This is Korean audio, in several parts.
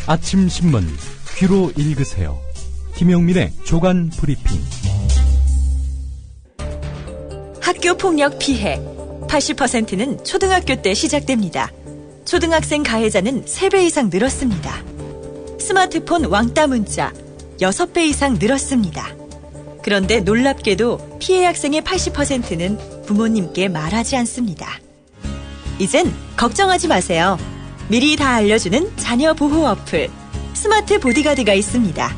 아침 신문 귀로 읽으세요. 김용민의 조간 브리핑. 학교 폭력 피해 80%는 초등학교 때 시작됩니다. 초등학생 가해자는 3배 이상 늘었습니다. 스마트폰 왕따 문자 6배 이상 늘었습니다. 그런데 놀랍게도 피해 학생의 80%는 부모님께 말하지 않습니다. 이젠 걱정하지 마세요. 미리 다 알려주는 자녀 보호 어플 스마트 보디가드가 있습니다.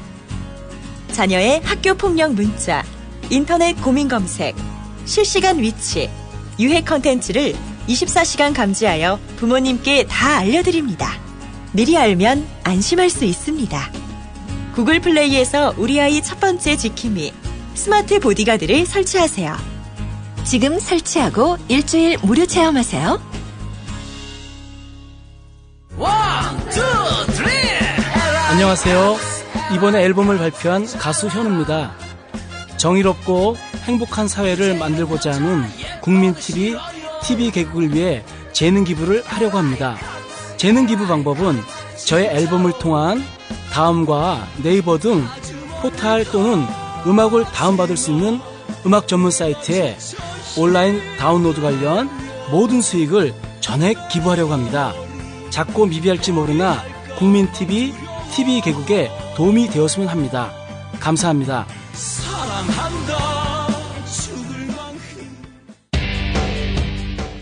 자녀의 학교 폭력 문자, 인터넷 고민 검색, 실시간 위치, 유해 컨텐츠를 24시간 감지하여 부모님께 다 알려드립니다. 미리 알면 안심할 수 있습니다. 구글 플레이에서 우리 아이 첫 번째 지킴이 스마트 보디가드를 설치하세요. 지금 설치하고 일주일 무료 체험하세요. 안녕하세요. 이번에 앨범을 발표한 가수 현우입니다. 정의롭고 행복한 사회를 만들고자 하는 국민TV, TV 개국을 위해 재능 기부를 하려고 합니다. 재능 기부 방법은 저의 앨범을 통한 다음과 네이버 등 포털 또는 음악을 다운받을 수 있는 음악 전문 사이트에 온라인 다운로드 관련 모든 수익을 전액 기부하려고 합니다. 작고 미비할지 모르나 국민TV, TV 개국에 도움이 되었으면 합니다. 감사합니다.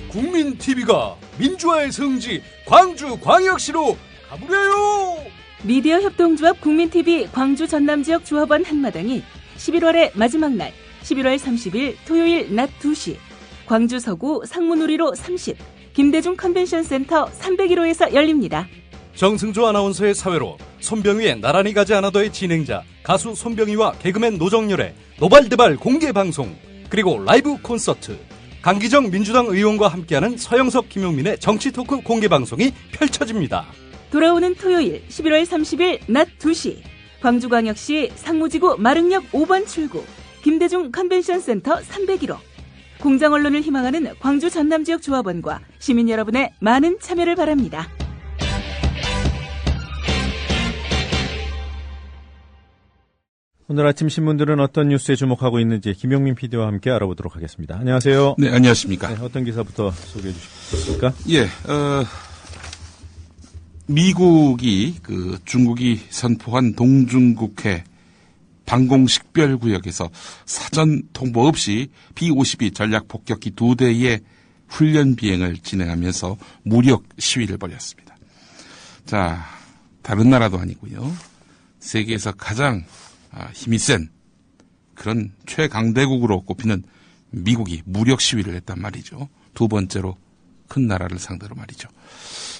국민TV가 민주화의 성지 광주광역시로 가보려요. 미디어 협동조합 국민TV 광주 전남지역 조합원 한마당이 11월의 마지막 날 11월 30일 토요일 낮 2시 광주 서구 상문우리로 30 김대중 컨벤션센터 301호에서 열립니다. 정승조 아나운서의 사회로 손병희의 나란히 가지 않아도의 진행자 가수 손병희와 개그맨 노정열의 노발대발 공개방송 그리고 라이브 콘서트 강기정 민주당 의원과 함께하는 서영석 김용민의 정치토크 공개방송이 펼쳐집니다. 돌아오는 토요일 11월 30일 낮 2시 광주광역시 상무지구 마릉역 5번 출구 김대중 컨벤션센터 301호 공정 언론을 희망하는 광주 전남지역 조합원과 시민 여러분의 많은 참여를 바랍니다. 오늘 아침 신문들은 어떤 뉴스에 주목하고 있는지 김용민 PD와 함께 알아보도록 하겠습니다. 안녕하세요. 네, 안녕하십니까. 네, 어떤 기사부터 소개해 주시겠습니까? 예, 미국이 중국이 선포한 동중국해 방공식별구역에서 사전 통보 없이 B-52 전략폭격기 2대의 훈련 비행을 진행하면서 무력 시위를 벌였습니다. 자, 다른 나라도 아니고요. 세계에서 가장 힘이 센 그런 최강대국으로 꼽히는 미국이 무력 시위를 했단 말이죠. 두 번째로 큰 나라를 상대로 말이죠.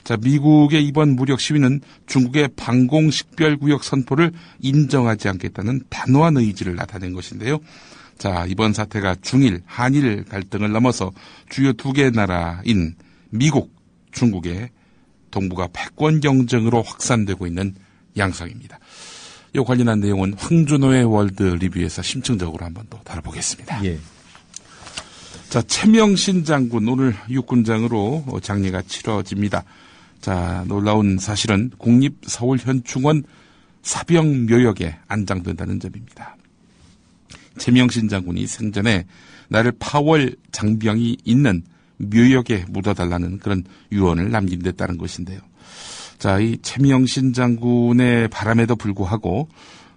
자, 미국의 이번 무력 시위는 중국의 방공식별구역 선포를 인정하지 않겠다는 단호한 의지를 나타낸 것인데요. 자, 이번 사태가 중일, 한일 갈등을 넘어서 주요 두 개 나라인 미국, 중국의 동북아 패권 경쟁으로 확산되고 있는 양상입니다. 이 관련한 내용은 황준호의 월드 리뷰에서 심층적으로 한번 또 다뤄보겠습니다. 예. 자, 최명신 장군 오늘 육군장으로 장례가 치러집니다. 자, 놀라운 사실은 국립서울현충원 사병묘역에 안장된다는 점입니다. 최명신 장군이 생전에 나를 파월 장병이 있는 묘역에 묻어달라는 그런 유언을 남긴 데 따른 것인데요. 자, 이 최명신 장군의 바람에도 불구하고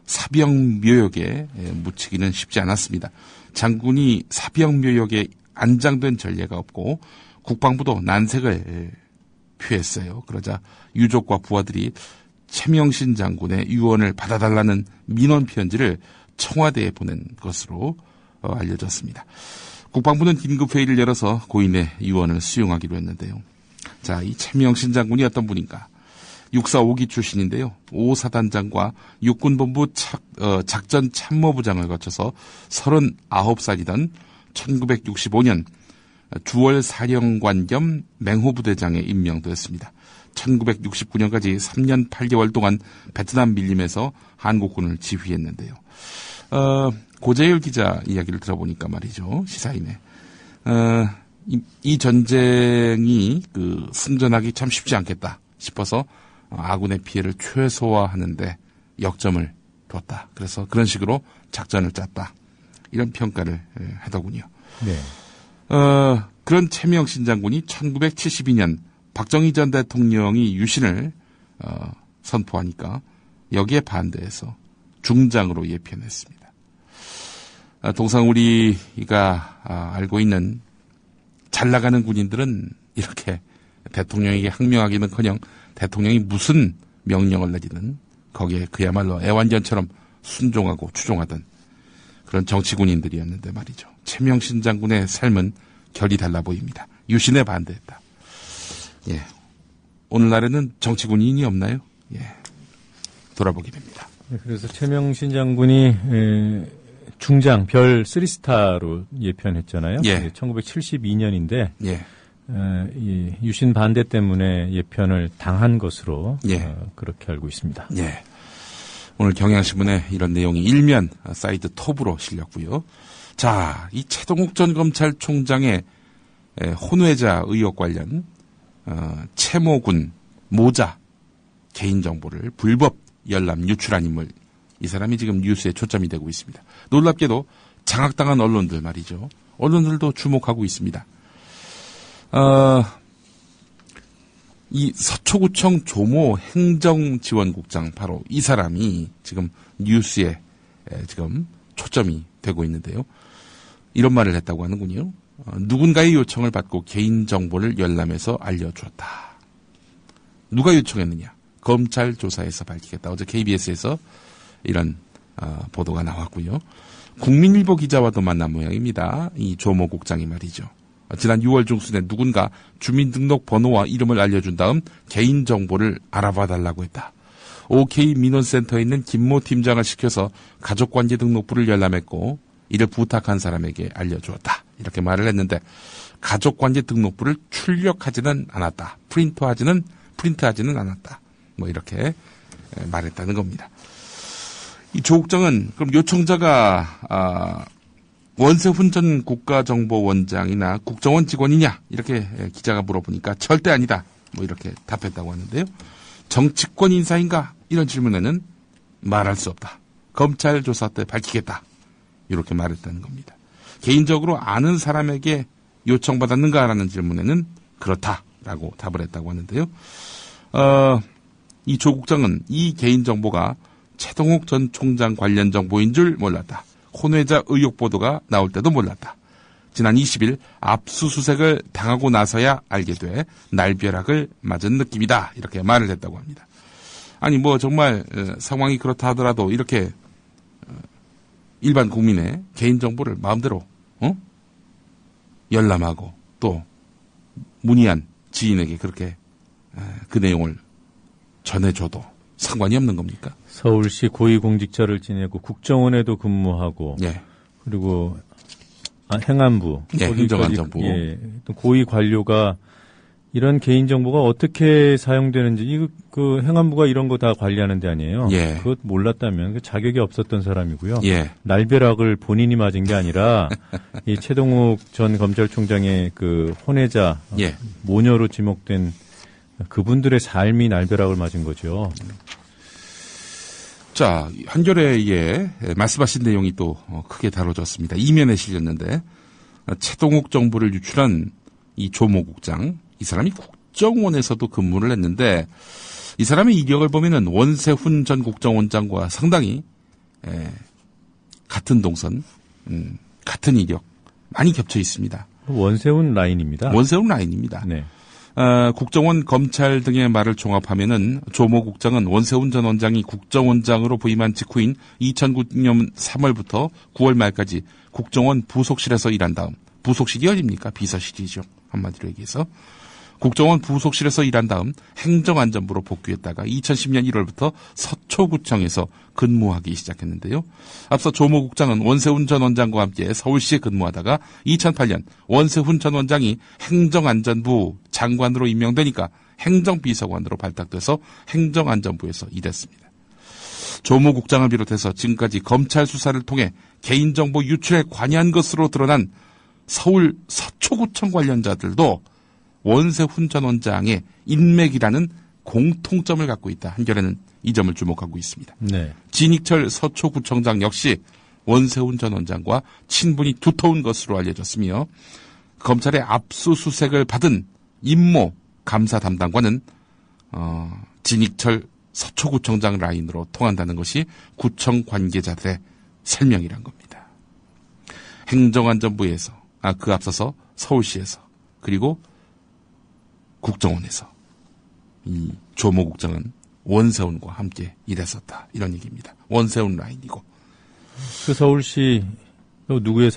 사병묘역에 묻히기는 쉽지 않았습니다. 장군이 사병묘역에 안장된 전례가 없고 국방부도 난색을 표했어요. 그러자 유족과 부하들이 최명신 장군의 유언을 받아달라는 민원 편지를 청와대에 보낸 것으로 알려졌습니다. 국방부는 긴급회의를 열어서 고인의 유언을 수용하기로 했는데요. 자, 이 최명신 장군이 어떤 분인가? 육사 5기 출신인데요. 5사단장과 육군본부 작전 참모부장을 거쳐서 39살이던 1965년 주월 사령관 겸 맹호부대장에 임명되었습니다. 1969년까지 3년 8개월 동안 베트남 밀림에서 한국군을 지휘했는데요. 고재열 기자 이야기를 들어보니까 말이죠. 시사인에. 이 전쟁이 승전하기 참 쉽지 않겠다 싶어서 아군의 피해를 최소화하는데 역점을 뒀다. 그래서 그런 식으로 작전을 짰다. 이런 평가를 하더군요. 네. 그런 최명신 장군이 1972년 박정희 전 대통령이 유신을 선포하니까 여기에 반대해서 중장으로 예편했습니다. 동상 우리가 알고 있는 잘 나가는 군인들은 이렇게 대통령에게 항명하기는커녕 대통령이 무슨 명령을 내리든 거기에 그야말로 애완견처럼 순종하고 추종하던 그런 정치군인들이었는데 말이죠. 최명신 장군의 삶은 결이 달라 보입니다. 유신에 반대했다. 예. 오늘날에는 정치군인이 없나요? 예. 돌아보게 됩니다. 그래서 최명신 장군이 중장 별 3스타로 예편했잖아요. 예. 1972년인데 예. 이 유신 반대 때문에 예편을 당한 것으로 예. 그렇게 알고 있습니다. 예. 오늘 경향신문에 이런 내용이 일면 사이드 톱으로 실렸고요. 자, 이 최동욱 전 검찰총장의 혼외자 의혹 관련 채모군 모자 개인정보를 불법 열람 유출한 인물, 이 사람이 지금 뉴스에 초점이 되고 있습니다. 놀랍게도 장악당한 언론들 말이죠. 언론들도 주목하고 있습니다. 이 서초구청 조모 행정지원국장 바로 이 사람이 지금 뉴스에 지금 초점이 되고 있는데요. 이런 말을 했다고 하는군요. 누군가의 요청을 받고 개인정보를 열람해서 알려주었다. 누가 요청했느냐? 검찰 조사에서 밝히겠다. 어제 KBS에서 이런 보도가 나왔고요. 국민일보 기자와도 만난 모양입니다. 이 조모 국장이 말이죠. 지난 6월 중순에 누군가 주민등록 번호와 이름을 알려준 다음 개인정보를 알아봐달라고 했다. OK 민원센터에 있는 김모 팀장을 시켜서 가족관계 등록부를 열람했고 이를 부탁한 사람에게 알려주었다. 이렇게 말을 했는데 가족관계 등록부를 출력하지는 않았다. 프린트하지는 않았다. 뭐 이렇게 말했다는 겁니다. 이 조 국장은 그럼 요청자가 원세훈 전 국가정보원장이나 국정원 직원이냐 이렇게 기자가 물어보니까 절대 아니다. 뭐 이렇게 답했다고 하는데요. 정치권 인사인가? 이런 질문에는 말할 수 없다. 검찰 조사 때 밝히겠다. 이렇게 말했다는 겁니다. 개인적으로 아는 사람에게 요청받았는가라는 질문에는 그렇다라고 답을 했다고 하는데요. 이 조 국장은 이 개인정보가 최동욱 전 총장 관련 정보인 줄 몰랐다. 혼외자 의혹 보도가 나올 때도 몰랐다. 지난 20일 압수수색을 당하고 나서야 알게 돼 날벼락을 맞은 느낌이다. 이렇게 말을 했다고 합니다. 아니 뭐 정말 상황이 그렇다 하더라도 이렇게 일반 국민의 개인정보를 마음대로 열람하고 또 문의한 지인에게 그렇게 그 내용을 전해줘도 상관이 없는 겁니까? 서울시 고위공직자를 지내고 국정원에도 근무하고 예. 그리고 행안부, 예, 행정안전부, 예, 또 고위 관료가 이런 개인정보가 어떻게 사용되는지 그 행안부가 이런 거 다 관리하는 데 아니에요. 예. 그것 몰랐다면 그 자격이 없었던 사람이고요. 예. 날벼락을 본인이 맞은 게 아니라 이 최동욱 전 검찰총장의 그 혼외자 예. 모녀로 지목된 그분들의 삶이 날벼락을 맞은 거죠. 자, 한겨레에 말씀하신 내용이 또 크게 다뤄졌습니다. 이면에 실렸는데 최동욱 정보를 유출한 이 조모 국장, 이 사람이 국정원에서도 근무를 했는데 이 사람의 이력을 보면은 원세훈 전 국정원장과 상당히 같은 동선, 같은 이력 많이 겹쳐 있습니다. 원세훈 라인입니다. 원세훈 라인입니다. 네. 국정원, 검찰 등의 말을 종합하면은 조모 국장은 원세훈 전 원장이 국정원장으로 부임한 직후인 2009년 3월부터 9월 말까지 국정원 부속실에서 일한 다음, 부속실이 어딥니까? 비서실이죠. 한마디로 얘기해서. 국정원 부속실에서 일한 다음 행정안전부로 복귀했다가 2010년 1월부터 서초구청에서 근무하기 시작했는데요. 앞서 조모 국장은 원세훈 전 원장과 함께 서울시에 근무하다가 2008년 원세훈 전 원장이 행정안전부 장관으로 임명되니까 행정비서관으로 발탁돼서 행정안전부에서 일했습니다. 조모 국장을 비롯해서 지금까지 검찰 수사를 통해 개인정보 유출에 관여한 것으로 드러난 서울 서초구청 관련자들도 원세훈 전 원장의 인맥이라는 공통점을 갖고 있다. 한겨레는 이 점을 주목하고 있습니다. 네. 진익철 서초구청장 역시 원세훈 전 원장과 친분이 두터운 것으로 알려졌으며 검찰의 압수수색을 받은 임모 감사 담당관은 진익철 서초구청장 라인으로 통한다는 것이 구청 관계자들의 설명이란 겁니다. 행정안전부에서 그 앞서서 서울시에서 그리고 국정원에서 이 조모 국장은 원세훈과 함께 일했었다. 이런 얘기입니다. 원세훈 라인이고. 그 서울시 누구의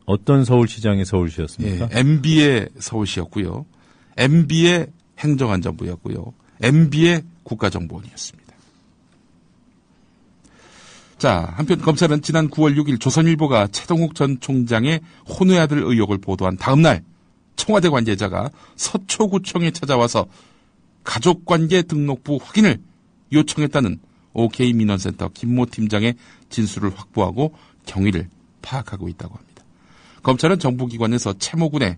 어떤 서울시장의 서울시였습니까? 예, MB의 서울시였고요. MB의 행정안전부였고요. MB의 국가정보원이었습니다. 자, 한편 검찰은 지난 9월 6일 조선일보가 최동욱 전 총장의 혼외아들 의혹을 보도한 다음 날 청와대 관계자가 서초구청에 찾아와서 가족관계 등록부 확인을 요청했다는 OK민원센터 김모 팀장의 진술을 확보하고 경위를 파악하고 있다고 합니다. 검찰은 정부기관에서 채모군의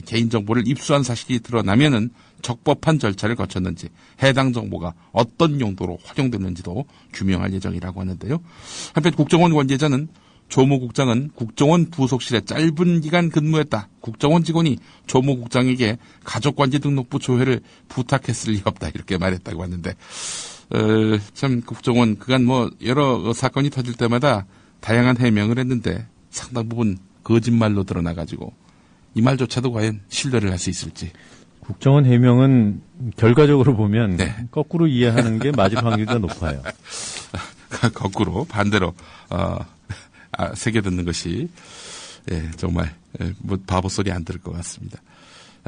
개인정보를 입수한 사실이 드러나면은 적법한 절차를 거쳤는지 해당 정보가 어떤 용도로 활용됐는지도 규명할 예정이라고 하는데요. 한편 국정원 관계자는 조모 국장은 국정원 부속실에 짧은 기간 근무했다. 국정원 직원이 조모 국장에게 가족관계 등록부 조회를 부탁했을 리 없다. 이렇게 말했다고 하는데 참 국정원 그간 여러 사건이 터질 때마다 다양한 해명을 했는데 상당 부분 거짓말로 드러나가지고 이 말조차도 과연 신뢰를 할 수 있을지. 국정원 해명은 결과적으로 보면 네. 거꾸로 이해하는 게 맞을 확률이 더 높아요. 거꾸로 반대로 새겨 듣는 것이 정말 바보 소리 안 들을 것 같습니다.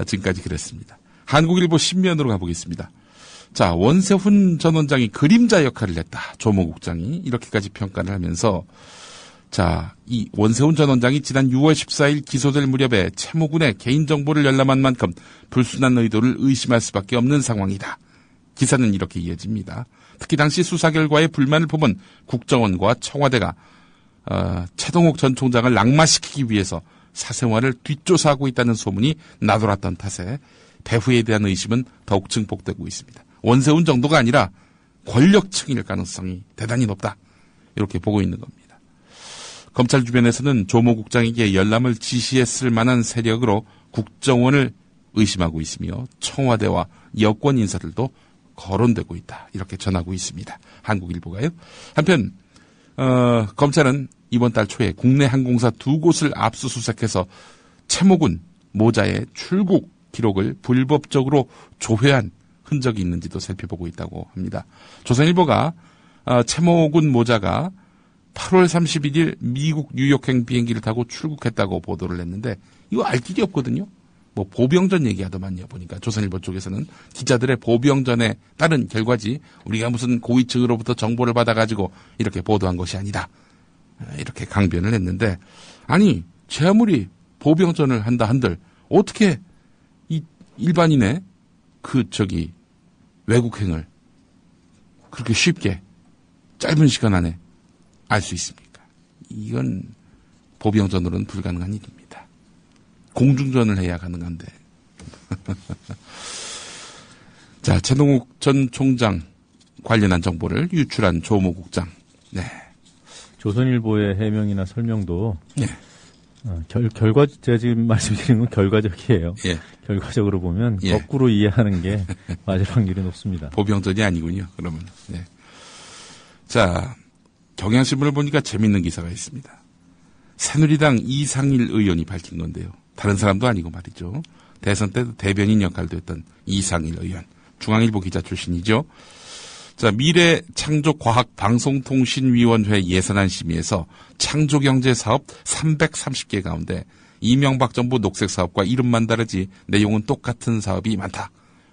지금까지 그랬습니다. 한국일보 신면으로 가보겠습니다. 자, 원세훈 전 원장이 그림자 역할을 했다. 조모 국장이 이렇게까지 평가를 하면서 자, 이 원세훈 전 원장이 지난 6월 14일 기소될 무렵에 채모군의 개인정보를 열람한 만큼 불순한 의도를 의심할 수밖에 없는 상황이다. 기사는 이렇게 이어집니다. 특히 당시 수사 결과에 불만을 품은 국정원과 청와대가 최동욱 전 총장을 낙마시키기 위해서 사생활을 뒷조사하고 있다는 소문이 나돌았던 탓에 배후에 대한 의심은 더욱 증폭되고 있습니다. 원세훈 정도가 아니라 권력층일 가능성이 대단히 높다. 이렇게 보고 있는 겁니다. 검찰 주변에서는 조모 국장에게 열람을 지시했을 만한 세력으로 국정원을 의심하고 있으며 청와대와 여권 인사들도 거론되고 있다. 이렇게 전하고 있습니다. 한국일보가요. 한편 검찰은 이번 달 초에 국내 항공사 2곳을 압수수색해서 채모군 모자의 출국 기록을 불법적으로 조회한 흔적이 있는지도 살펴보고 있다고 합니다. 조선일보가 채모군 모자가 8월 31일 미국 뉴욕행 비행기를 타고 출국했다고 보도를 했는데 이거 알 길이 없거든요. 보병전 얘기하더만요. 보니까 조선일보 쪽에서는 기자들의 보병전에 따른 결과지 우리가 무슨 고위층으로부터 정보를 받아가지고 이렇게 보도한 것이 아니다. 이렇게 강변을 했는데 아니 제 아무리 보병전을 한다 한들 어떻게 이 일반인의 외국행을 그렇게 쉽게 짧은 시간 안에 알 수 있습니까? 이건 보병전으로는 불가능한 일입니다. 공중전을 해야 가능한데. 자, 최동욱 전 총장 관련한 정보를 유출한 조모 국장. 네. 조선일보의 해명이나 설명도 네. 제가 지금 말씀드린 건 결과적이에요. 예. 결과적으로 보면 예. 거꾸로 이해하는 게 맞을 확률이 높습니다. 보병전이 아니군요. 그러면. 네. 자, 경향신문을 보니까 재밌는 기사가 있습니다. 새누리당 이상일 의원이 밝힌 건데요. 다른 사람도 아니고 말이죠. 대선 때도 대변인 역할도 했던 이상일 의원. 중앙일보 기자 출신이죠. 자, 미래창조과학방송통신위원회 예산안 심의에서 창조경제사업 330개 가운데 이명박 정부 녹색사업과 이름만 다르지 내용은 똑같은 사업이 많다.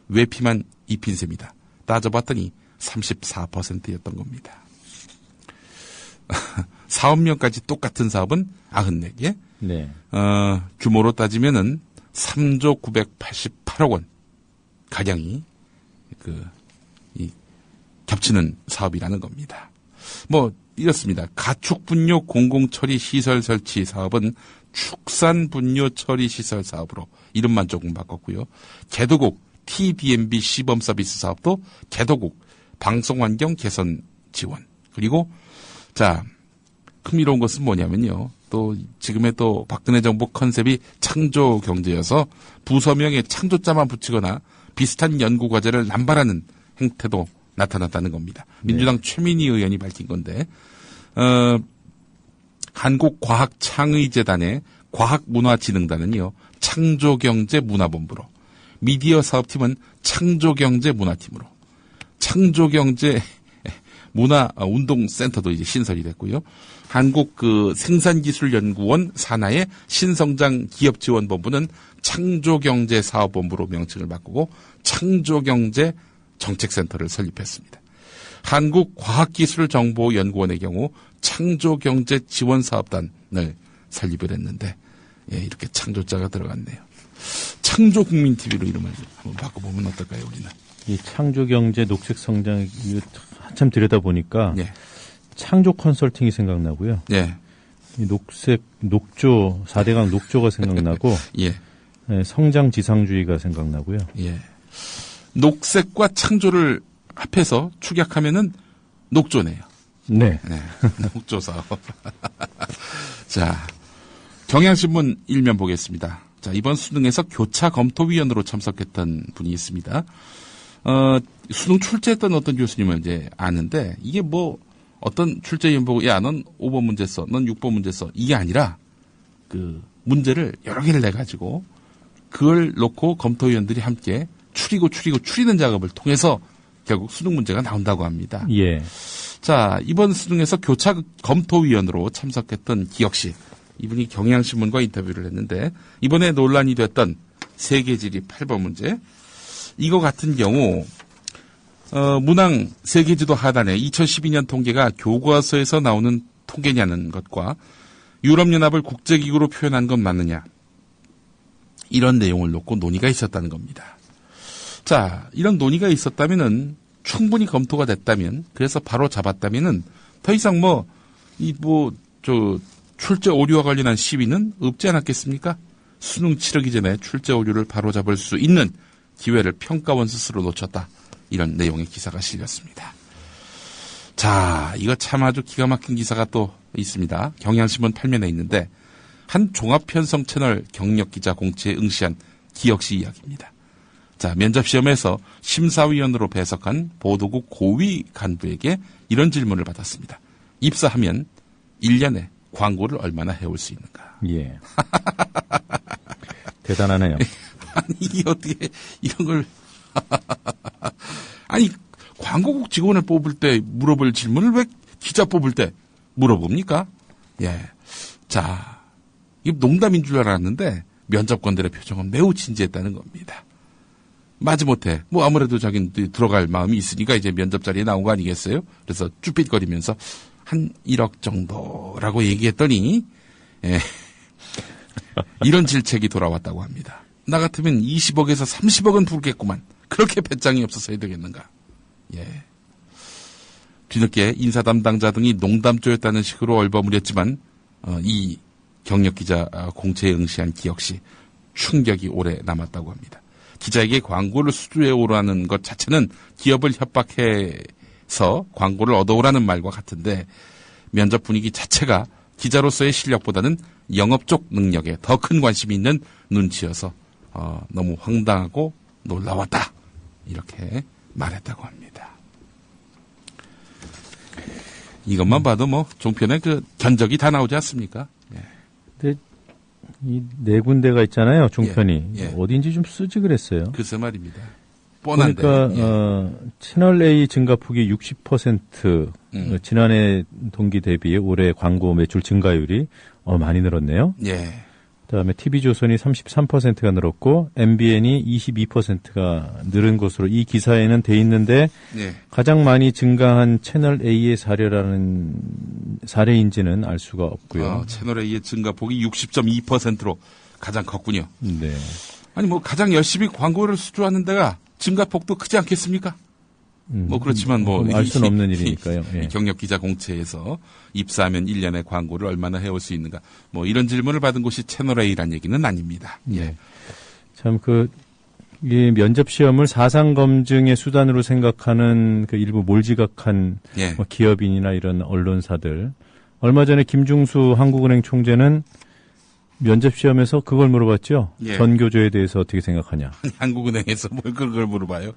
외피만 입힌 셈이다. 따져봤더니 34%였던 겁니다. 사업명까지 똑같은 사업은 94개. 네. 규모로 따지면은 3조 988억 원 가량이 겹치는 사업이라는 겁니다. 이렇습니다. 가축분뇨 공공처리 시설 설치 사업은 축산분뇨 처리 시설 사업으로 이름만 조금 바꿨고요. 개도국 TBMB 시범 서비스 사업도 개도국 방송환경 개선 지원. 그리고 자, 흥미로운 것은 뭐냐면요. 또 지금의 또 박근혜 정부 컨셉이 창조 경제여서 부서명에 창조자만 붙이거나 비슷한 연구 과제를 남발하는 행태도 나타났다는 겁니다. 민주당 최민희 의원이 밝힌 건데 한국과학창의재단의 과학문화진흥단은요. 창조경제문화본부로 미디어 사업팀은 창조경제문화팀으로 창조경제 문화운동센터도 이제 신설이 됐고요. 한국 생산기술연구원 산하의 신성장 기업지원본부는 창조경제사업본부로 명칭을 바꾸고 창조경제 정책센터를 설립했습니다. 한국과학기술정보연구원의 경우 창조경제지원사업단을 설립을 했는데 이렇게 창조자가 들어갔네요. 창조국민TV로 이름을 한번 바꿔보면 어떨까요, 우리는? 이 창조경제 녹색성장 한참 들여다보니까 예. 창조 컨설팅이 생각나고요. 예. 이 녹조 4대강 녹조가 생각나고 예. 성장지상주의가 생각나고요. 예. 녹색과 창조를 합해서 축약하면은 녹조네요. 네. 네. 녹조 사업. 자, 경향신문 일면 보겠습니다. 자, 이번 수능에서 교차 검토위원으로 참석했던 분이 있습니다. 수능 출제했던 어떤 교수님을 이제 아는데, 이게 뭐, 어떤 출제위원 보고, 야, 넌 5번 문제 써, 넌 6번 문제 써. 이게 아니라, 문제를 여러 개를 내가지고, 그걸 놓고 검토위원들이 함께 추리는 작업을 통해서 결국 수능 문제가 나온다고 합니다. 예. 자, 이번 수능에서 교차 검토위원으로 참석했던 기혁 씨. 이분이 경향신문과 인터뷰를 했는데, 이번에 논란이 됐던 세계지리 8번 문제. 이거 같은 경우, 문항 세계지도 하단에 2012년 통계가 교과서에서 나오는 통계냐는 것과 유럽연합을 국제기구로 표현한 건 맞느냐. 이런 내용을 놓고 논의가 있었다는 겁니다. 자, 이런 논의가 있었다면은 충분히 검토가 됐다면, 그래서 바로 잡았다면은 더 이상 출제 오류와 관련한 시비는 없지 않았겠습니까? 수능 치르기 전에 출제 오류를 바로 잡을 수 있는 기회를 평가원 스스로 놓쳤다. 이런 내용의 기사가 실렸습니다. 자, 이거 참 아주 기가 막힌 기사가 또 있습니다. 경향신문 8면에 있는데 한 종합편성 채널 경력기자 공채에 응시한 기혁 씨 이야기입니다. 자, 면접시험에서 심사위원으로 배석한 보도국 고위 간부에게 이런 질문을 받았습니다. 입사하면 1년에 광고를 얼마나 해올 수 있는가? 예. 대단하네요. 아니, 이게 어떻게 이런 걸 아니, 광고국 직원을 뽑을 때 물어볼 질문을 왜 기자 뽑을 때 물어봅니까? 예. 자, 이게 농담인 줄 알았는데 면접관들의 표정은 매우 진지했다는 겁니다. 마지못해 아무래도 자기는 들어갈 마음이 있으니까 이제 면접 자리에 나온 거 아니겠어요? 그래서 쭈삣거리면서 한 1억 정도라고 얘기했더니 이런 질책이 돌아왔다고 합니다. 나 같으면 20억에서 30억은 부르겠구만. 그렇게 배짱이 없어서 해야 되겠는가. 예. 뒤늦게 인사 담당자 등이 농담조였다는 식으로 얼버무렸지만 이 경력기자 공채에 응시한 기혁 씨 충격이 오래 남았다고 합니다. 기자에게 광고를 수주해 오라는 것 자체는 기업을 협박해서 광고를 얻어오라는 말과 같은데 면접 분위기 자체가 기자로서의 실력보다는 영업 쪽 능력에 더 큰 관심이 있는 눈치여서 너무 황당하고 놀라웠다. 이렇게 말했다고 합니다. 이것만 봐도 종편에 견적이 다 나오지 않습니까? 예. 근데 이 네 군데가 있잖아요, 종편이. 예. 어딘지 좀 쓰지 그랬어요. 글쎄 말입니다. 뻔한데. 그러니까 채널 A 증가폭이 60%, 지난해 동기 대비 올해 광고 매출 증가율이 많이 늘었네요. 예. 그다음에 TV조선이 33%가 늘었고 MBN이 22%가 늘은 것으로 이 기사에는 돼 있는데 예. 가장 많이 증가한 채널 A의 사례인지는 알 수가 없고요. 채널 A의 증가폭이 60.2%로 가장 컸군요. 네. 아니 가장 열심히 광고를 수주하는 데가 증가폭도 크지 않겠습니까? 그렇지만 알 수는 없는 일이니까요. 예. 경력 기자 공채에서 입사하면 1년에 광고를 얼마나 해올 수 있는가? 이런 질문을 받은 곳이 채널 A란 얘기는 아닙니다. 예. 참 이 면접 시험을 사상 검증의 수단으로 생각하는 그 일부 몰지각한 예. 뭐 기업인이나 이런 언론사들. 얼마 전에 김중수 한국은행 총재는 면접 시험에서 그걸 물어봤죠. 예. 전교조에 대해서 어떻게 생각하냐. 한국은행에서 뭘 그걸 물어봐요?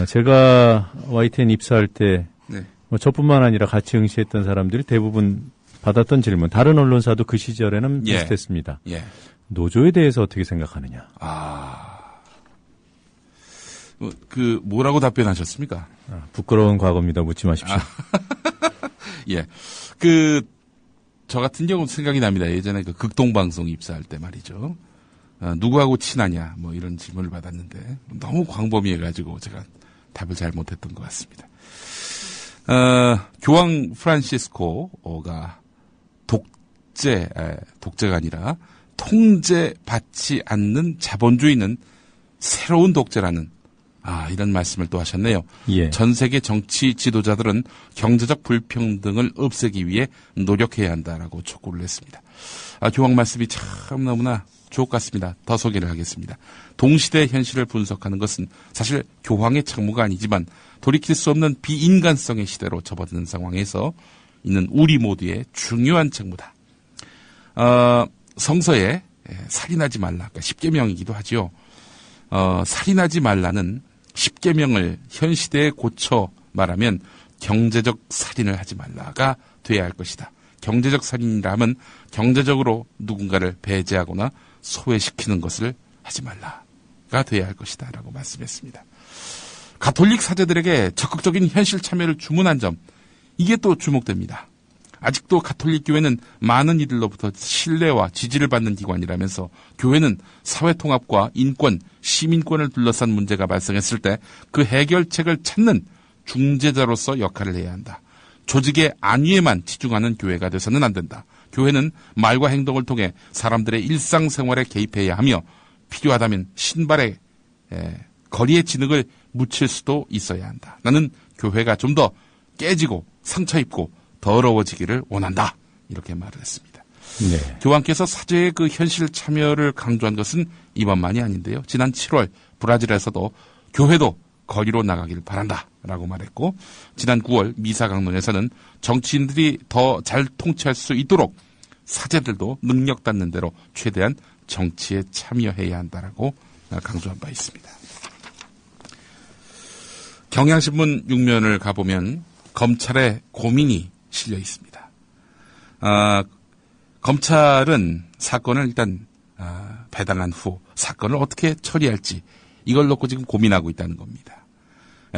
제가 YTN 입사할 때 네. 뭐 저뿐만 아니라 같이 응시했던 사람들이 대부분 받았던 질문. 다른 언론사도 그 시절에는 예. 비슷했습니다. 예. 노조에 대해서 어떻게 생각하느냐. 뭐라고 답변하셨습니까? 부끄러운 과거입니다. 묻지 마십시오. 예. 저 같은 경우 생각이 납니다. 예전에 그 극동방송 입사할 때 말이죠. 누구하고 친하냐, 뭐 이런 질문을 받았는데, 너무 광범위해가지고 제가 답을 잘 못했던 것 같습니다. 교황 프란시스코가 독재가 아니라 통제받지 않는 자본주의는 새로운 독재라는 이런 말씀을 또 하셨네요. 예. 전 세계 정치 지도자들은 경제적 불평등을 없애기 위해 노력해야 한다라고 촉구를 했습니다. 교황 말씀이 참 너무나 주옥 같습니다. 더 소개를 하겠습니다. 동시대 현실을 분석하는 것은 사실 교황의 책무가 아니지만 돌이킬 수 없는 비인간성의 시대로 접어드는 상황에서 있는 우리 모두의 중요한 책무다. 성서에 살인하지 말라. 그러니까 10계명이기도 하죠. 살인하지 말라는 10계명을 현 시대에 고쳐 말하면 경제적 살인을 하지 말라가 돼야 할 것이다. 경제적 살인이라 하면 경제적으로 누군가를 배제하거나 소외시키는 것을 하지 말라가 돼야 할 것이다 라고 말씀했습니다. 가톨릭 사제들에게 적극적인 현실 참여를 주문한 점, 이게 또 주목됩니다. 아직도 가톨릭 교회는 많은 이들로부터 신뢰와 지지를 받는 기관이라면서 교회는 사회통합과 인권, 시민권을 둘러싼 문제가 발생했을 때 그 해결책을 찾는 중재자로서 역할을 해야 한다. 조직의 안위에만 치중하는 교회가 돼서는 안 된다. 교회는 말과 행동을 통해 사람들의 일상생활에 개입해야 하며 필요하다면 신발에 거리의 진흙을 묻힐 수도 있어야 한다. 나는 교회가 좀 더 깨지고 상처입고 더러워지기를 원한다. 이렇게 말을 했습니다. 네. 교황께서 사제의 그 현실 참여를 강조한 것은 이번만이 아닌데요. 지난 7월 브라질에서도 교회도 거리로 나가길 바란다 라고 말했고, 지난 9월 미사 강론에서는 정치인들이 더 잘 통치할 수 있도록 사제들도 능력 닿는 대로 최대한 정치에 참여해야 한다라고 강조한 바 있습니다. 경향신문 6면을 가보면 검찰의 고민이 실려 있습니다. 검찰은 사건을 일단 배당한 후 사건을 어떻게 처리할지 이걸 놓고 지금 고민하고 있다는 겁니다.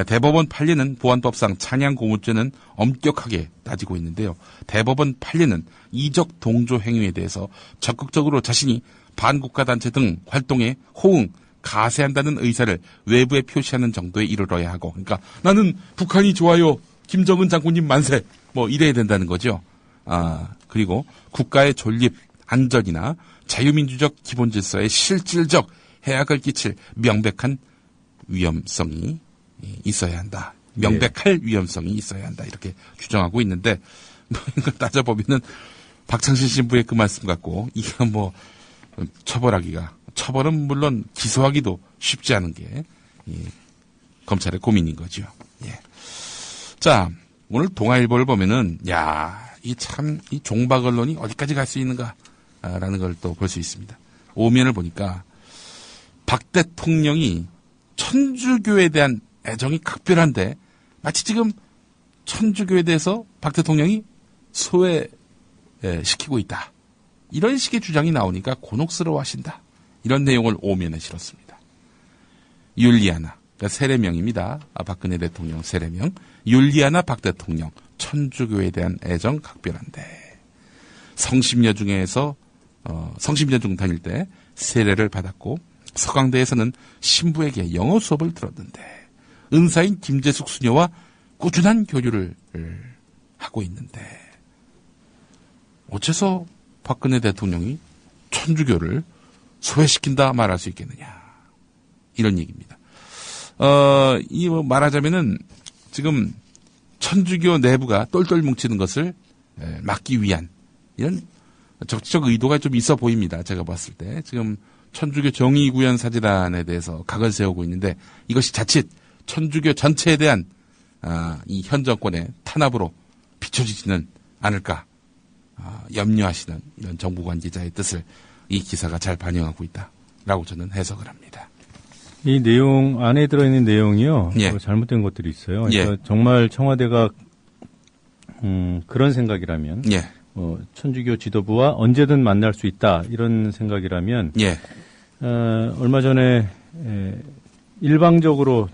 대법원 판례는 보안법상 찬양 고무죄는 엄격하게 따지고 있는데요. 대법원 판례는 이적 동조 행위에 대해서 적극적으로 자신이 반국가단체 등 활동에 호응, 가세한다는 의사를 외부에 표시하는 정도에 이르러야 하고, 그러니까 나는 북한이 좋아요, 김정은 장군님 만세, 뭐 이래야 된다는 거죠. 그리고 국가의 존립, 안전이나 자유민주적 기본 질서에 실질적 해악을 끼칠 명백한 위험성이 있어야 한다. 명백할 위험성이 있어야 한다. 이렇게 규정하고 있는데, 뭐 이걸 따져보면은 박창신 신부의 그 말씀 갖고 이게 뭐 처벌은 물론 기소하기도 쉽지 않은 게 검찰의 고민인 거죠. 예. 자, 오늘 동아일보를 보면은 이 종박 언론이 어디까지 갈 수 있는가라는 걸 또 볼 수 있습니다. 오면을 보니까 박 대통령이 천주교에 대한 애정이 각별한데 마치 지금 천주교에 대해서 박 대통령이 소외시키고 있다. 이런 식의 주장이 나오니까 곤혹스러워하신다. 이런 내용을 오면에 실었습니다. 율리아나, 그러니까 세례명입니다. 박근혜 대통령 세례명. 율리아나 박 대통령, 천주교에 대한 애정 각별한데 성심여중 다닐 때 세례를 받았고 서강대에서는 신부에게 영어 수업을 들었는데 은사인 김재숙 수녀와 꾸준한 교류를 하고 있는데 어째서 박근혜 대통령이 천주교를 소외시킨다 말할 수 있겠느냐, 이런 얘기입니다. 말하자면은 지금 천주교 내부가 똘똘 뭉치는 것을 막기 위한 이런 적극적 의도가 좀 있어 보입니다. 제가 봤을 때 지금 천주교 정의구현사재단에 대해서 각을 세우고 있는데 이것이 자칫 천주교 전체에 대한 이 현 정권의 탄압으로 비춰지지는 않을까 염려하시는 이런 정부 관계자의 뜻을 이 기사가 잘 반영하고 있다라고 저는 해석을 합니다. 이 내용 안에 들어있는 내용이요. 예. 잘못된 것들이 있어요. 그러니까 예. 정말 청와대가 그런 생각이라면 예. 천주교 지도부와 언제든 만날 수 있다 이런 생각이라면 예. 얼마 전에 일방적으로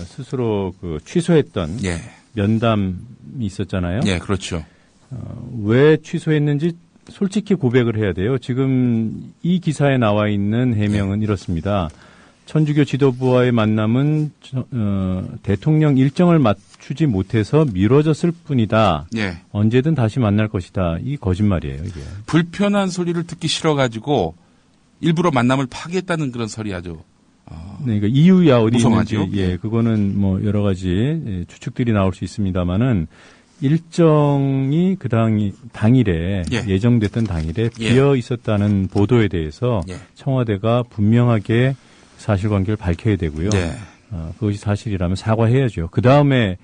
스스로 취소했던 예. 면담이 있었잖아요. 예, 그렇죠. 왜 취소했는지 솔직히 고백을 해야 돼요. 지금 이 기사에 나와 있는 해명은 이렇습니다. 천주교 지도부와의 만남은 대통령 일정을 맞추지 못해서 미뤄졌을 뿐이다. 예. 언제든 다시 만날 것이다. 이 거짓말이에요, 이게. 불편한 소리를 듣기 싫어가지고 일부러 만남을 파기했다는 그런 설이 그러니까 이유야 어디 무성하죠? 있는지, 예, 그거는 뭐 여러 가지 추측들이 나올 수 있습니다만은 일정이 당일에 예. 예정됐던 당일에 예. 비어 있었다는 보도에 대해서 예. 청와대가 분명하게 사실관계를 밝혀야 되고요. 네. 그것이 사실이라면 사과해야죠. 그 다음에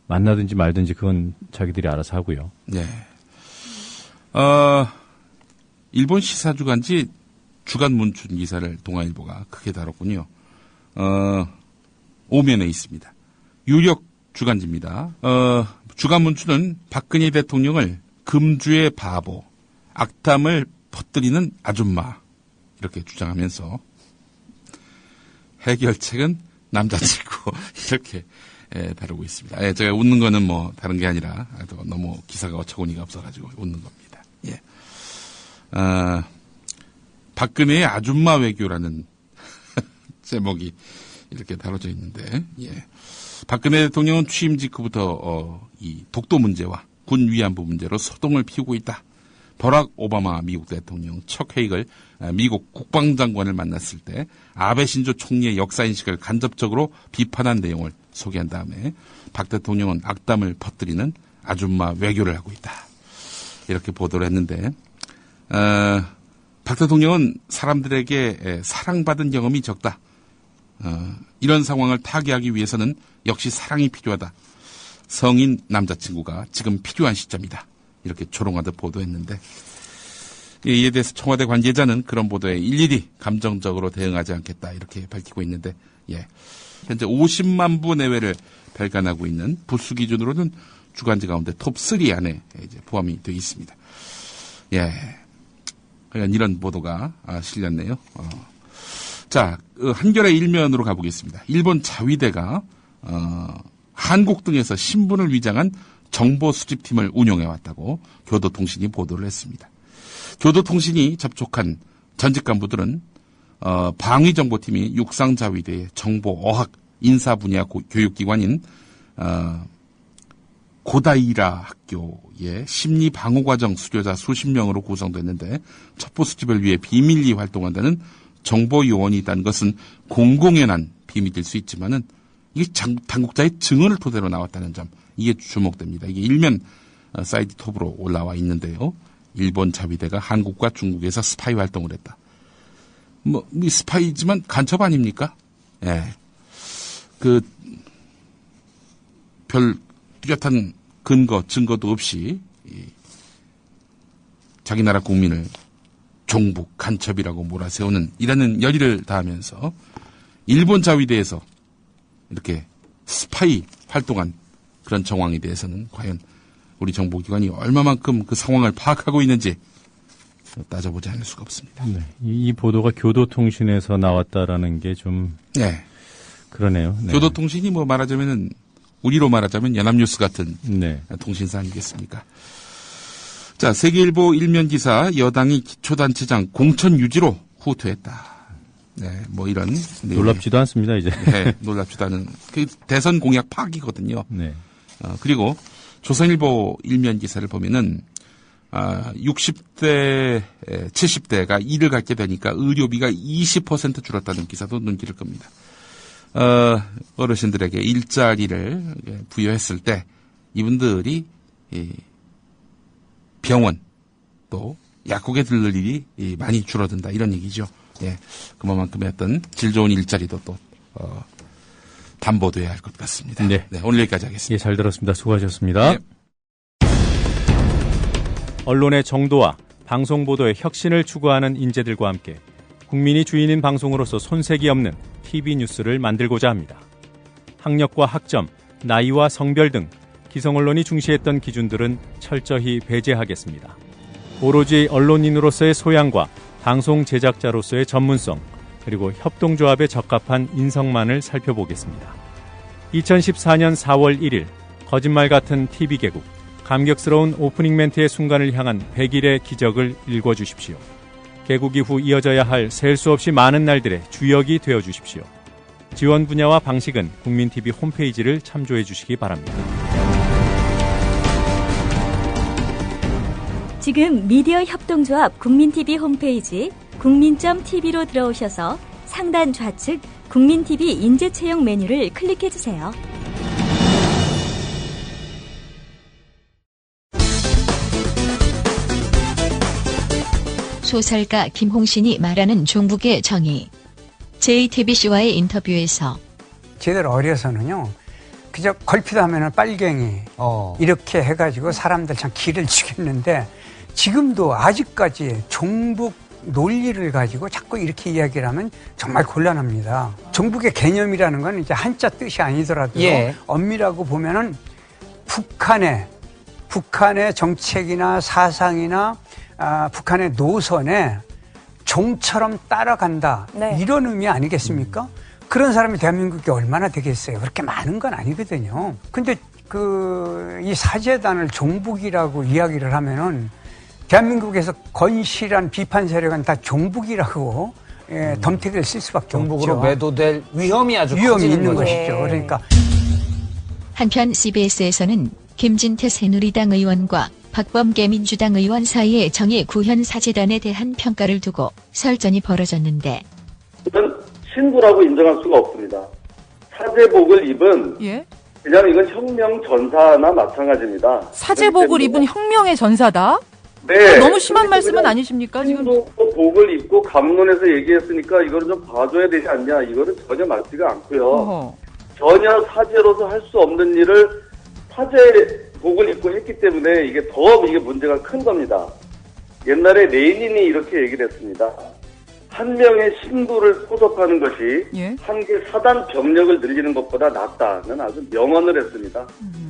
만나든지 말든지 그건 자기들이 알아서 하고요. 네. 일본 시사주간지 주간 문춘 기사를 동아일보가 크게 다뤘군요. 오면에 있습니다. 유력 주간지입니다. 주간 문춘은 박근혜 대통령을 금주의 바보, 악담을 퍼뜨리는 아줌마 이렇게 주장하면서 해결책은 남자친구 이렇게 다루고 있습니다. 예, 제가 웃는 거는 뭐 다른 게 아니라 너무 기사가 어처구니가 없어가지고 웃는 겁니다. 예. 박근혜의 아줌마 외교라는 제목이 이렇게 다뤄져 있는데, 예. 박근혜 대통령은 취임 직후부터 이 독도 문제와 군 위안부 문제로 소동을 피우고 있다. 버락 오바마 미국 대통령 척 헤이글 미국 국방장관을 만났을 때 아베 신조 총리의 역사인식을 간접적으로 비판한 내용을 소개한 다음에 박 대통령은 악담을 퍼뜨리는 아줌마 외교를 하고 있다. 이렇게 보도를 했는데 박 대통령은 사람들에게 사랑받은 경험이 적다. 이런 상황을 타개하기 위해서는 역시 사랑이 필요하다. 성인 남자친구가 지금 필요한 시점이다. 이렇게 조롱하듯 보도했는데 이에 대해서 청와대 관계자는 그런 보도에 일일이 감정적으로 대응하지 않겠다 이렇게 밝히고 있는데 예. 현재 50만 부 내외를 발간하고 있는 부수 기준으로는 주간지 가운데 톱3 안에 이제 포함이 되어 있습니다. 예. 과연 이런 보도가 실렸네요. 자, 한겨레 일면으로 가보겠습니다. 일본 자위대가 한국 등에서 신분을 위장한 정보 수집팀을 운영해왔다고 교도통신이 보도를 했습니다. 교도통신이 접촉한 전직 간부들은 방위정보팀이 육상자위대의 정보, 어학, 인사 분야 교육기관인 고다이라 학교의 심리방어과정 수료자 수십 명으로 구성됐는데 첩보 수집을 위해 비밀리 활동한다는 정보요원이 있다는 것은 공공연한 난 비밀일 수 있지만은 이게 당국자의 증언을 토대로 나왔다는 점 이게 주목됩니다. 이게 일면 사이트 톱으로 올라와 있는데요. 일본 자위대가 한국과 중국에서 스파이 활동을 했다. 이 스파이지만 간첩 아닙니까? 예. 별 뚜렷한 증거도 없이 자기 나라 국민을 종북, 간첩이라고 몰아세우는 이라는 열의를 다하면서 일본 자위대에서 이렇게 스파이 활동한 그런 정황에 대해서는 과연 우리 정보기관이 얼마만큼 그 상황을 파악하고 있는지 따져보지 않을 수가 없습니다. 네. 이 보도가 교도통신에서 나왔다라는 게 좀 네. 그러네요. 네. 교도통신이 말하자면은 우리로 말하자면 연합뉴스 같은 네. 통신사 아니겠습니까? 자, 세계일보 일면 기사 여당이 기초단체장 공천 유지로 후퇴했다. 네, 이런 놀랍지도 않습니다, 이제. 네, 놀랍지도 않은 그 대선 공약 파기거든요. 네. 그리고 조선일보 일면 기사를 보면은 60대, 70대가 일을 갖게 되니까 의료비가 20% 줄었다는 기사도 눈길을 끕니다. 어르신들에게 일자리를 부여했을 때 이분들이 병원 또 약국에 들를 일이 많이 줄어든다 이런 얘기죠. 예, 그만큼의 어떤 질 좋은 일자리도 또 담보돼야 할 것 같습니다. 네. 네, 오늘 여기까지 하겠습니다. 예, 잘 들었습니다. 수고하셨습니다. 네. 언론의 정도와 방송 보도의 혁신을 추구하는 인재들과 함께 국민이 주인인 방송으로서 손색이 없는 TV 뉴스를 만들고자 합니다. 학력과 학점, 나이와 성별 등 기성 언론이 중시했던 기준들은 철저히 배제하겠습니다. 오로지 언론인으로서의 소양과 방송 제작자로서의 전문성, 그리고 협동조합에 적합한 인성만을 살펴보겠습니다. 2014년 4월 1일 거짓말 같은 TV 개국, 감격스러운 오프닝 멘트의 순간을 향한 100일의 기적을 읽어주십시오. 개국 이후 이어져야 할 셀 수 없이 많은 날들의 주역이 되어주십시오. 지원 분야와 방식은 국민TV 홈페이지를 참조해 주시기 바랍니다. 지금 미디어 협동조합 국민TV 홈페이지 국민.tv로 들어오셔서 상단 좌측 국민TV 인재채용 메뉴를 클릭해주세요. 소설가 김홍신이 말하는 종북의 정의. JTBC와의 인터뷰에서 저희들 어려서는요, 그저 걸핏 하면은 빨갱이 이렇게 해가지고 사람들 참 기를 죽였는데, 지금도 아직까지 종북 논리를 가지고 자꾸 이렇게 이야기를 하면 정말 곤란합니다. 종북의 개념이라는 건 이제 한자 뜻이 아니더라도요, 엄밀하고 보면은 북한의 정책이나 사상이나 북한의 노선에 종처럼 따라간다, 이런 의미 아니겠습니까? 그런 사람이 대한민국에 얼마나 되겠어요? 그렇게 많은 건 아니거든요. 근데 이 사재단을 종북이라고 이야기를 하면은 대한민국에서 건실한 비판 세력은 다 종북이라고 덤태기를 쓸 수밖에 종북으로 없죠. 매도될 위험이 아주 위험이 있는 거죠. 것이죠. 그러니까 한편 CBS에서는 김진태 새누리당 의원과 박범계 민주당 의원 사이의 정의 구현 사재단에 대한 평가를 두고 설전이 벌어졌는데, 이건 신부라고 인정할 수가 없습니다. 사제복을 입은 그냥 이건 혁명 전사나 마찬가지입니다. 사제복을 입은 혁명의 전사다? 네. 너무 심한 말씀은 아니십니까? 지금 복을 입고 감론에서 얘기했으니까 이거를 좀 봐줘야 되지 않냐, 이거는 전혀 맞지가 않고요. 전혀 사제로서 할 수 없는 일을 사제복을 입고 했기 때문에 이게 문제가 큰 겁니다. 옛날에 레닌이 이렇게 얘기를 했습니다. 한 명의 신부를 포섭하는 것이 한 개 사단 병력을 늘리는 것보다 낫다는 아주 명언을 했습니다.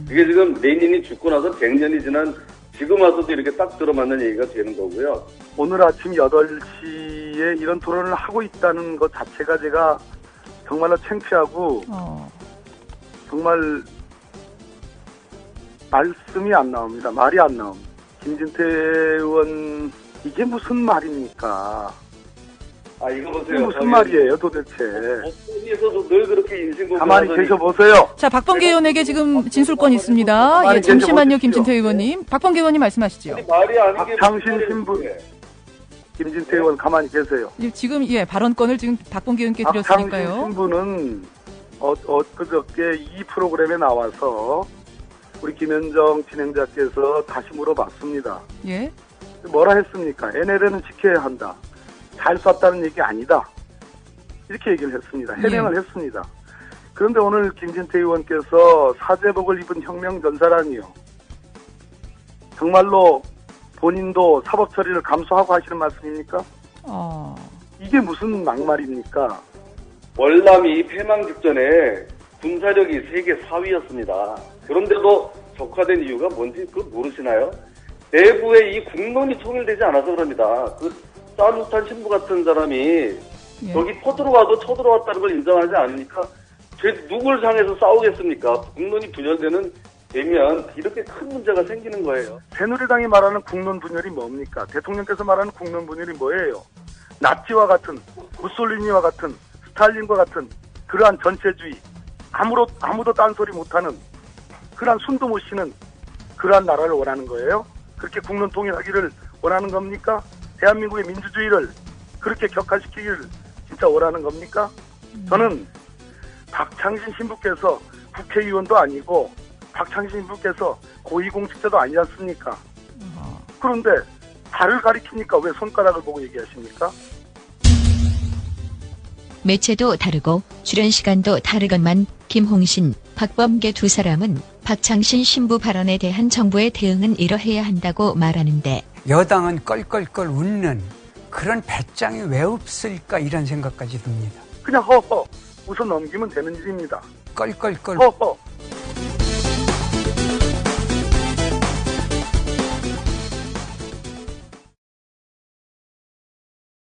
그게 지금 레닌이 죽고 나서 100년이 지난 지금 와서도 이렇게 딱 들어맞는 얘기가 되는 거고요. 오늘 아침 8시에 이런 토론을 하고 있다는 것 자체가 제가 정말로 창피하고 정말 말씀이 안 나옵니다. 말이 안 나옵니다. 김진태 의원, 이게 무슨 말입니까? 이거 보세요. 이게 무슨 말이에요, 도대체? 어디에서도 늘 그렇게 인신공격. 가만히 계셔보세요. 자, 박범계 의원에게 지금 진술권이 있습니다. 잠시만요, 김진태 의원님. 박범계 의원님 말씀하시죠. 말이 아닌 게 박창신 신부. 김진태 의원 가만히 계세요. 지금 발언권을 지금 박범계 의원께 드렸으니까요. 박창신 신부는 그저께 이 프로그램에 나와서 우리 김현정 진행자께서 다시 물어봤습니다. 뭐라 했습니까? NLL은 지켜야 한다. 잘 쐈다는 얘기 아니다. 이렇게 얘기를 했습니다. 해명을 했습니다. 그런데 오늘 김진태 의원께서 사제복을 입은 혁명전사라니요. 정말로 본인도 사법 처리를 감수하고 하시는 말씀입니까? 이게 무슨 막말입니까? 월남이 폐망 직전에 군사력이 세계 4위였습니다. 그런데도 적화된 이유가 뭔지 그걸 모르시나요? 내부에 이 국론이 통일되지 않아서 그럽니다. 싸누탄 신부 같은 사람이 여기 쳐들어왔다는 걸 인정하지 않으니까 누굴 향해서 싸우겠습니까? 국론이 분열되면 이렇게 큰 문제가 생기는 거예요. 새누리당이 말하는 국론 분열이 뭡니까? 대통령께서 말하는 국론 분열이 뭐예요? 나치와 같은, 무솔리니와 같은, 스탈린과 같은 그러한 전체주의, 아무도 딴소리 못하는 그러한 숨도 못 쉬는 그러한 나라를 원하는 거예요? 그렇게 국론 통일하기를 원하는 겁니까? 대한민국의 민주주의를 그렇게 격화시키기를 진짜 원하는 겁니까? 저는 박창신 신부께서 국회의원도 아니고 박창신 신부께서 고위공직자도 아니지 않습니까? 그런데 발을 가리키니까 왜 손가락을 보고 얘기하십니까? 매체도 다르고 출연 시간도 다르건만 김홍신, 박범계 두 사람은 박창신 신부 발언에 대한 정부의 대응은 이러해야 한다고 말하는데 여당은 껄껄껄 웃는 그런 배짱이 왜 없을까 이런 생각까지 듭니다. 그냥 허허 웃어 넘기면 되는 일입니다. 껄껄껄 허허